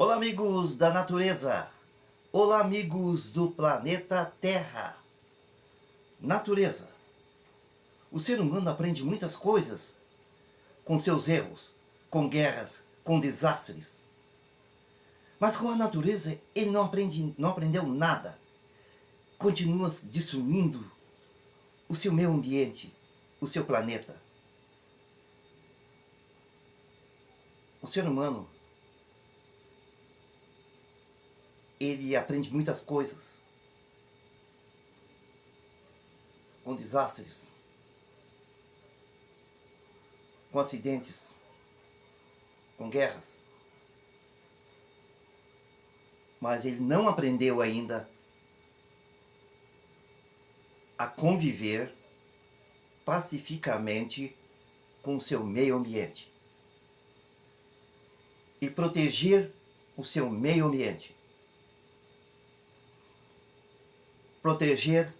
Olá, amigos da natureza! Olá, amigos do planeta Terra! Natureza. O ser humano aprende muitas coisas com seus erros, com guerras, com desastres. Mas com a natureza ele não aprendeu nada. Continua destruindo o seu meio ambiente, o seu planeta. O ser humano, ele aprende muitas coisas com desastres, com acidentes, com guerras. Mas ele não aprendeu ainda a conviver pacificamente com o seu meio ambiente e proteger o seu meio ambiente. Proteger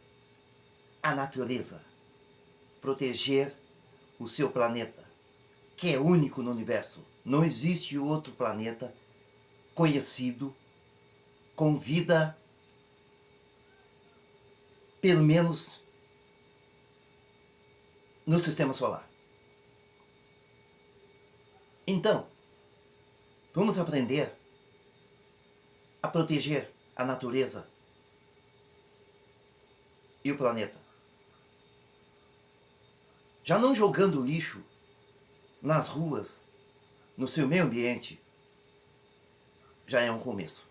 a natureza, proteger o seu planeta, que é único no universo. Não existe outro planeta conhecido com vida, pelo menos no sistema solar. Então, vamos aprender a proteger a natureza e o planeta. Já não jogando lixo nas ruas, no seu meio ambiente, já é um começo.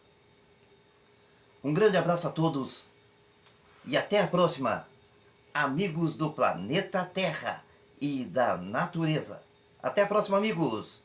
Um grande abraço a todos e até a próxima, amigos do planeta Terra e da natureza. Até a próxima, amigos!